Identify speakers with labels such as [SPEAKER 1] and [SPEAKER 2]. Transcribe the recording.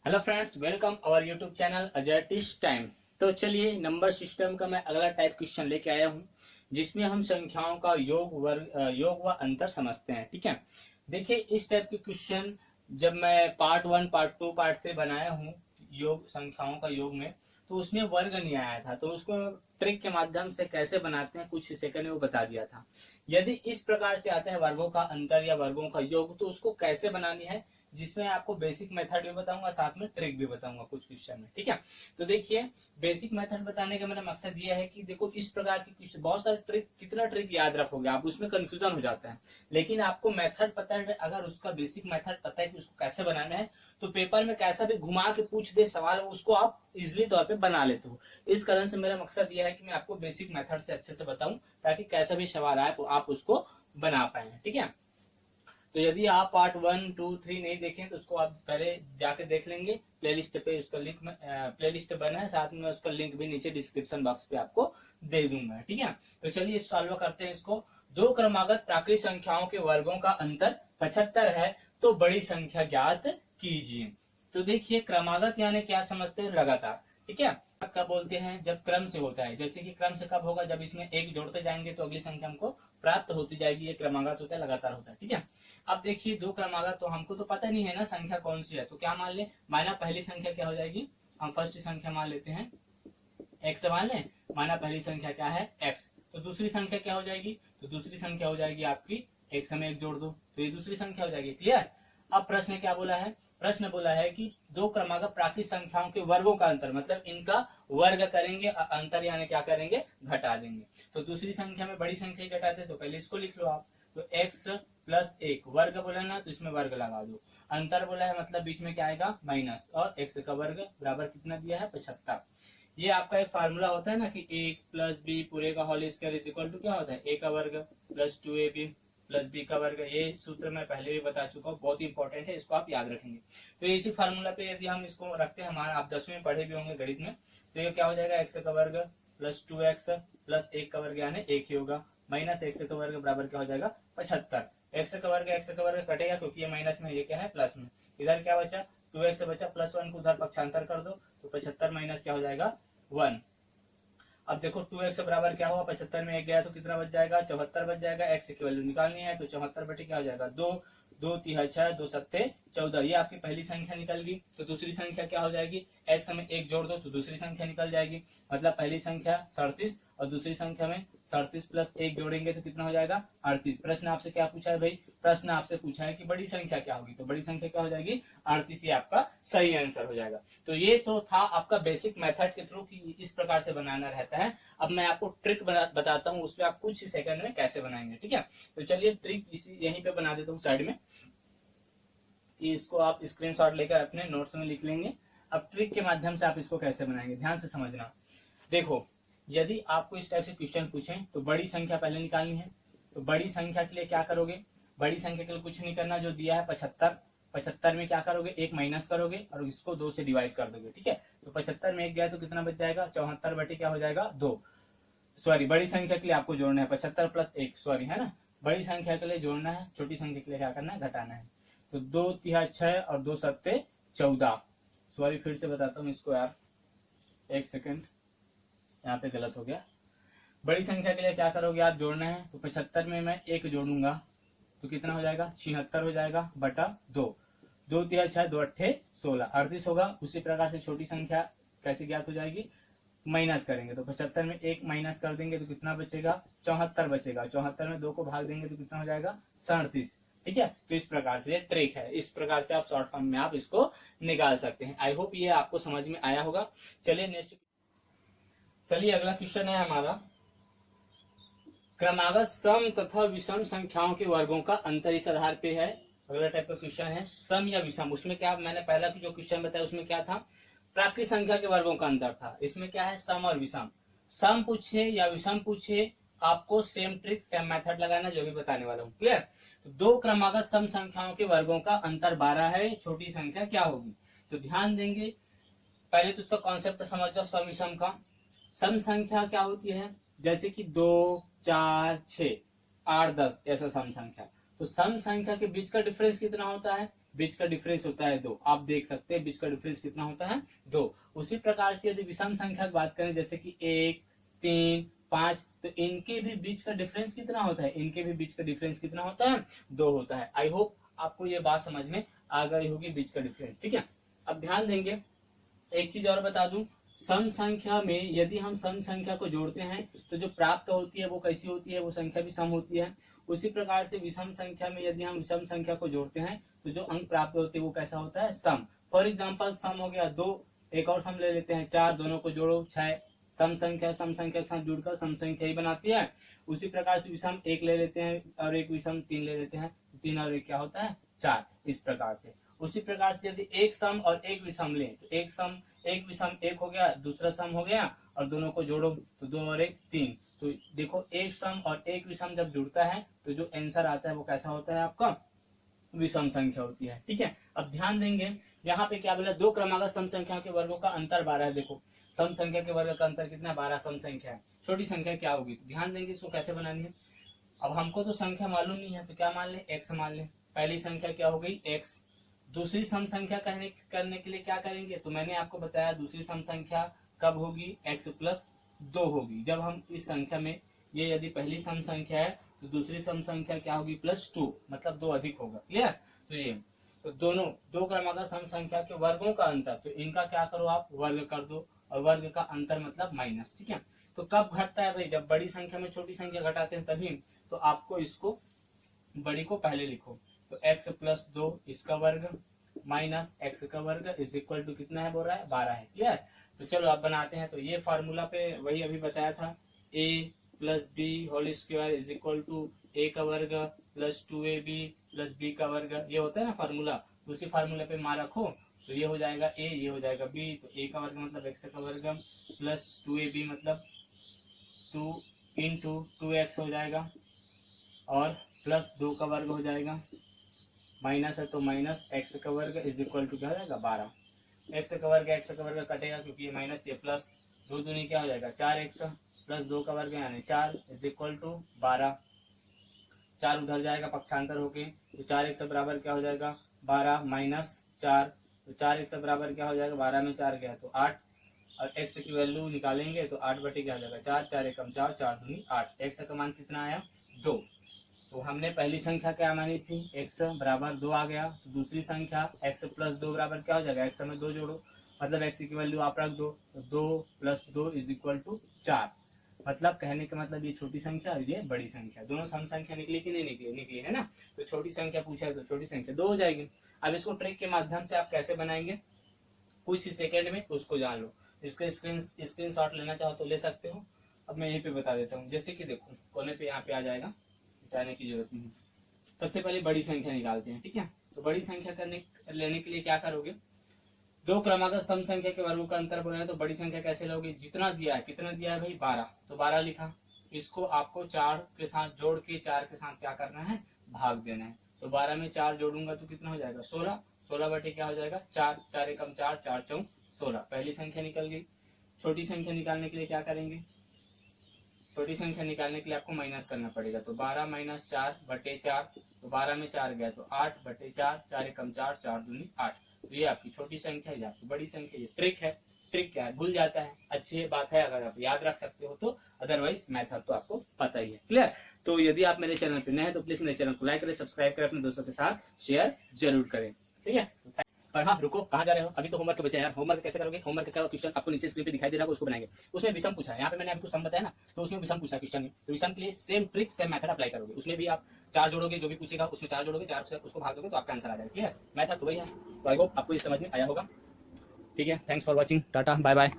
[SPEAKER 1] Hello friends, welcome our YouTube channel Ajay टिश time. तो चलिए, नंबर सिस्टम का मैं अगला टाइप क्वेश्चन लेके आया हूँ, जिसमें हम संख्याओं का योग व अंतर समझते हैं। ठीक है, देखिए इस टाइप के क्वेश्चन जब मैं पार्ट 1, पार्ट 2, पार्ट 3 बनाया हूँ योग संख्याओं का योग में, तो उसमें वर्ग नहीं आया था। तो उसको ट्रिक के माध्यम से कैसे बनाते हैं कुछ ही सेकंड में वो बता दिया था। यदि इस प्रकार से आता है वर्गों का अंतर या वर्गों का योग, तो उसको कैसे बनानी है, जिसमें आपको बेसिक मेथड भी बताऊंगा, साथ में ट्रिक भी बताऊंगा कुछ क्वेश्चन में। ठीक है, तो देखिए बेसिक मेथड बताने का मेरा मकसद ये है कि देखो इस प्रकार की क्वेश्चन, बहुत सारे ट्रिक, कितना ट्रिक याद रखोगे आप, उसमें कंफ्यूजन हो जाता है। लेकिन आपको मेथड पता है, अगर उसका बेसिक मेथड पता है कि उसको कैसे बनाना है, तो पेपर में कैसा भी घुमा के पूछ दे सवाल, उसको आप इजिली तौर पे बना लेते हो। इस कारण से मेरा मकसद यह है कि मैं आपको बेसिक मेथड से अच्छे से बताऊं, ताकि कैसा भी सवाल आए तो आप उसको बना पाए। ठीक है, तो यदि आप पार्ट 1, 2, 3 नहीं देखें तो उसको आप पहले जाके देख लेंगे। प्लेलिस्ट पे उसका लिंक प्लेलिस्ट बना है, साथ में उसका लिंक भी नीचे डिस्क्रिप्शन बॉक्स पे आपको दे दूंगा। ठीक है, तो चलिए सॉल्व करते हैं इसको। दो क्रमागत प्राकृत संख्याओं के वर्गों का अंतर 75 है, तो बड़ी संख्या ज्ञात कीजिए। तो देखिए क्रमागत यानी क्या समझते हैं, लगातार। ठीक है, कब बोलते हैं, जब क्रम से होता है। जैसे कि क्रम से कब होगा, जब इसमें एक जोड़ते जाएंगे तो अगली संख्या हमको प्राप्त होती जाएगी। ये क्रमागत होता है, लगातार होता है। ठीक है, अब देखिए दो क्रमागत, तो हमको तो पता नहीं है ना संख्या कौन सी है, तो क्या मान ले, माना पहली संख्या क्या हो जाएगी, हम फर्स्ट संख्या मान लेते हैं एक्स मान लें। माना पहली संख्या क्या है, एक्स। तो दूसरी संख्या क्या हो जाएगी, तो दूसरी संख्या हो जाएगी आपकी, एक समय एक जोड़ दो तो ये दूसरी संख्या हो जाएगी। क्लियर। अब प्रश्न क्या बोला है, प्रश्न बोला है कि दो क्रमागत प्राकृत संख्याओं के वर्गों का अंतर, मतलब इनका वर्ग करेंगे, अंतर यानी क्या करेंगे, घटा देंगे। तो दूसरी संख्या में बड़ी संख्या घटाते, तो पहले इसको लिख लो आप। तो x प्लस 1 वर्ग बोला ना, तो इसमें वर्ग लगा दो। अंतर बोला है, मतलब बीच में क्या आएगा, माइनस, और x का वर्ग बराबर कितना दिया है, 75। ये आपका एक फार्मूला होता है ना कि a प्लस बी पूरे का whole square is equal to क्या होता है, a का वर्ग प्लस 2ab प्लस b का वर्ग। ये सूत्र मैं पहले भी बता चुका हूँ, बहुत इंपॉर्टेंट है, इसको आप याद रखेंगे। तो इसी फार्मूला पे यदि हम इसको रखते हैं, हमारा आप 10वीं में पढ़े भी होंगे गणित में, तो ये क्या हो जाएगा, x का वर्ग प्लस 2x प्लस 1 का वर्ग यानी 1 ही होगा, माइनस x का वर्ग बराबर क्या हो जाएगा, 75। x का वर्ग कटेगा, क्योंकि ये माइनस में, ये क्या है प्लस में। इधर क्या बचा, 2x बचा, प्लस 1 को उधर पक्षांतर कर दो, तो 75 माइनस क्या हो जाएगा, 1। अब देखो 2x बराबर क्या हुआ, 75 में 1 गया तो कितना बच जाएगा, 74 बच जाएगा। x की वैल्यू निकालनी है, तो 74 बटे क्या हो जाएगा, 2, 2 तिहा 6, 2 सत्ते 14। ये आपकी पहली संख्या निकल गई। तो दूसरी संख्या क्या हो जाएगी, x में 1 जोड़ दो तो दूसरी संख्या निकल जाएगी। मतलब पहली संख्या 37 और दूसरी संख्या में 37 प्लस 1 जोड़ेंगे तो कितना हो जाएगा, 38। प्रश्न आपसे क्या पूछा है भाई, प्रश्न आपसे पूछा है कि बड़ी संख्या क्या होगी, तो बड़ी संख्या क्या हो जाएगी, 38। ये आपका सही आंसर हो जाएगा। तो ये तो था आपका बेसिक मेथड के थ्रू कि इस प्रकार से बनाना रहता है। अब मैं आपको ट्रिक बताता हूँ, उसमें आप कुछ ही सेकंड में कैसे बनाएंगे। ठीक है, तो चलिए ट्रिक इसी यहीं पे बना देता हूँ साइड में, कि इसको आप स्क्रीनशॉट लेकर अपने नोट्स में लिख लेंगे। अब ट्रिक के माध्यम से आप इसको कैसे बनाएंगे, ध्यान से समझना। देखो यदि आपको इस टाइप से क्वेश्चन पूछें, तो बड़ी संख्या पहले निकालनी है। तो बड़ी संख्या के लिए क्या करोगे, बड़ी संख्या के लिए कुछ नहीं करना, जो दिया है 75, 75 में क्या करोगे, 1 माइनस करोगे और इसको 2 से डिवाइड कर दोगे। ठीक है, तो 75 में 1 गया तो कितना बच जाएगा, 74 बटे क्या हो जाएगा, 2। सॉरी, बड़ी संख्या के लिए आपको जोड़ना है 75 प्लस 1, सॉरी है ना, बड़ी संख्या के लिए जोड़ना है, छोटी संख्या के लिए क्या करना है, घटाना है। तो 2 तिहा 6 और 2 सत्ते 14। सॉरी, फिर से बताता हूँ इसको यार, एक सेकेंड, यहाँ पे गलत हो गया। बड़ी संख्या के लिए क्या करोगे आप, जोड़ना है। तो 75 में मैं 1 जोड़ूंगा तो कितना हो जाएगा, 76 हो जाएगा बटा 2। 2 तिहा 6, 2 अट्ठे 16, 38 होगा। उसी प्रकार से छोटी संख्या कैसे ज्ञात हो जाएगी, माइनस करेंगे। तो 75 में 1 माइनस कर देंगे तो कितना बचेगा, 74 बचेगा। 74 में 2 को भाग देंगे तो कितना हो जाएगा, 37। ठीक है, तो इस प्रकार से ये ट्रिक है, इस प्रकार से आप शॉर्ट फॉर्म में आप इसको निकाल सकते हैं। आई होप ये आपको समझ में आया होगा। चलिए नेक्स्ट, चलिए अगला क्वेश्चन है हमारा, क्रमागत सम तथा विषम संख्याओं के वर्गों का अंतर इस आधार पे है। अगला टाइप का क्वेश्चन है सम या विषम। उसमें क्या, मैंने पहला जो क्वेश्चन बताया उसमें क्या था, प्राकृत संख्या के वर्गों का अंतर था। इसमें क्या है, सम और विषम। सम पूछे या विषम पूछे, आपको सेम ट्रिक सेम मेथड लगाना, जो भी बताने वाला हूँ। क्लियर। तो दो क्रमागत सम संख्याओं के वर्गों का अंतर 12 है, छोटी संख्या क्या होगी। तो ध्यान देंगे, पहले तो उसका कॉन्सेप्ट समझ जाओ सम विषम का। सम संख्या क्या होती है, जैसे कि 2, 4, 6, 8, 10 ऐसा सम संख्या। तो सम संख्या के बीच का डिफरेंस कितना होता है, बीच का डिफरेंस होता है 2। आप देख सकते हैं बीच का डिफरेंस कितना होता है 2। उसी प्रकार से यदि विषम संख्या की बात करें जैसे कि 1, 3, 5, तो इनके भी बीच का डिफरेंस कितना होता है, इनके भी बीच का डिफरेंस कितना होता है 2 होता है। आई होप आपको ये बात समझ में आ गई होगी बीच का डिफरेंस, ठीक है। अब ध्यान देंगे, एक चीज और बता दूं, सम संख्या में यदि हम सम संख्या को जोड़ते हैं तो जो प्राप्त होती है वो कैसी होती है, वो संख्या भी सम होती है। उसी प्रकार से विषम संख्या में यदि हम विषम संख्या को जोड़ते हैं तो जो अंक प्राप्त होते हैं वो कैसा होता है, सम। फॉर एग्जाम्पल सम हो गया 2, एक और सम ले लेते हैं 4, दोनों को जोड़ो 6। सम संख्या के साथ जुड़कर सम संख्या ही बनाती है। उसी प्रकार से विषम 1 ले लेते हैं और एक विषम 3 ले लेते हैं, 3 और 1 क्या होता है 4, इस प्रकार से। उसी प्रकार से यदि एक सम और एक विषम लें तो एक सम एक विषम 1 हो गया, दूसरा सम हो गया और दोनों को जोड़ो तो 2 और 1 3। तो देखो एक सम और एक विषम जब जुड़ता है तो जो आंसर आता है वो कैसा होता है, आपका विषम संख्या होती है, ठीक है। अब ध्यान देंगे यहाँ पे क्या बोला, 2 क्रमागत सम संख्या के वर्गों का अंतर 12 है। देखो सम संख्या के वर्ग का अंतर कितना, 12 सम संख्या है। छोटी संख्या क्या होगी, तो ध्यान देंगे इसको कैसे बनानी है। अब हमको तो संख्या मालूम नहीं है तो क्या मान ले, x मान ले। पहली संख्या क्या हो गई x। दूसरी सम संख्या करने के लिए क्या करेंगे, तो मैंने आपको बताया दूसरी सम संख्या कब होगी, x प्लस 2 होगी। जब हम इस संख्या में ये यदि पहली सम संख्या है तो दूसरी सम संख्या क्या होगी, +2, मतलब 2 अधिक होगा, क्लियर। तो ये तो दोनों 2 क्रमागत सम संख्या के वर्गों का अंतर, तो इनका क्या करो आप, वर्ग कर दो, और वर्ग का अंतर मतलब माइनस, ठीक है। तो कब घटता है भाई, जब बड़ी संख्या में छोटी संख्या घटाते हैं तभी। तो आपको इसको बड़ी को पहले लिखो, तो x प्लस 2 इसका वर्ग माइनस x का वर्ग इज इक्वल टू कितना है, बोल रहा है 12 है, क्लियर। तो चलो आप बनाते हैं। तो ये फार्मूला पे वही अभी बताया था, a plus B whole square is equal to a का वर्ग प्लस 2ab प्लस b का वर्ग, ये होता है ना फार्मूला। तो उसी फार्मूला पे मान रखो तो ये हो जाएगा a, ये हो जाएगा b। तो a का वर्ग मतलब x का वर्ग प्लस 2ab मतलब 2 इंटू 2x हो जाएगा और प्लस 2 का वर्ग हो जाएगा, माइनस है तो माइनस x का वर्ग इज इक्वल टू क्या हो जाएगा 12। x का वर्ग कटेगा क्योंकि ये माइनस ये प्लस, 2 दूनी क्या हो जाएगा 4x प्लस 2 का वर्ग यानी 4 इज इक्वल टू 12। 4 उधर जाएगा पक्षांतर होके, तो 4x बराबर क्या हो जाएगा 12 माइनस 4। तो 4x बराबर क्या हो जाएगा, 12 में 4 गया तो 8, और x की वैल्यू निकालेंगे तो 8 बटे क्या हो जाएगा 4, 4 एकम 4, 4 दूनी 8। x का मान कितना आया 2। तो हमने पहली संख्या क्या मानी थी, x बराबर 2 आ गया। तो दूसरी संख्या x प्लस 2 बराबर क्या हो जाएगा, x में 2 जोड़ो, मतलब x की वैल्यू आप रख दो, तो 2 प्लस 2 इज इक्वल टू 4। मतलब कहने का मतलब ये छोटी संख्या और ये बड़ी संख्या, दोनों सम संख्या निकली कि नहीं निकली, निकली है ना। तो छोटी संख्या पूछा है तो छोटी संख्या 2 हो जाएगी। अब इसको ट्रिक के माध्यम से आप कैसे बनाएंगे कुछ ही सेकेंड में, उसको जान लो। इसका स्क्रीन शॉट लेना चाहो तो ले सकते हो। अब मैं यहीं पे बता देता हूँ, जैसे कि देखो कोने पे यहाँ पे आ जाएगा, हटाने की जरूरत नहीं। सबसे पहले बड़ी संख्या निकालते हैं, ठीक है। तो बड़ी संख्या लेने के लिए क्या करोगे, 2 क्रमागत सम संख्या के वर्गों का अंतर बोला है तो बड़ी संख्या कैसे लोगे, जितना दिया है, कितना दिया है भाई 12, तो 12 लिखा। इसको आपको 4 के साथ जोड़ के 4 के साथ क्या करना है, भाग देना है। तो 12 में 4 जोड़ूंगा तो कितना हो जाएगा 16, 16 बटे क्या हो जाएगा 4, 4 एकम 4, 4 चौं 16। पहली संख्या निकल गई। छोटी संख्या निकालने के लिए क्या करेंगे, छोटी संख्या निकालने के लिए आपको माइनस करना पड़ेगा। तो 12 माइनस 4 बटे 4, तो 12 में 4 गया तो 8 बटे 4, 4 एकम 4, 4 दूनी 8। तो ये आपकी छोटी संख्या है, आपकी बड़ी संख्या। ये ट्रिक है, ट्रिक क्या है भूल जाता है, अच्छी बात है अगर आप याद रख सकते हो तो, अदरवाइज मेथड तो आपको पता ही है, क्लियर। तो यदि आप मेरे चैनल पे नए हैं तो प्लीज मेरे चैनल को लाइक करें, सब्सक्राइब करें, अपने दोस्तों के साथ शेयर जरूर करें, ठीक है। और हाँ रुको, कहाँ जा रहे हो, अभी तो होमवर्क बचा है यार। होमवर्क कैसे करोगे, होमवर्क का क्वेश्चन आपको नीचे स्क्रीन पे दिखाई दे रहा है, उसको बनाएंगे। उसमें विषम पूछा है, यहाँ पे मैंने आपको सम बताया ना, तो उसमें विषम पूछा क्वेश्चन में। तो विषम के लिए same trick same method apply करोगे। उसमें भी आप 4 जोड़ोगे, जो भी पूछेगा उसमें 4 जोड़ोगे, 4 से उसको भाग दोगे तो आपका आंसर आ जाएगा, क्लियर। मेथड तो वही है। तो आई होप आपको ये समझ में आया होगा, ठीक है। Thanks for watching, tata bye bye.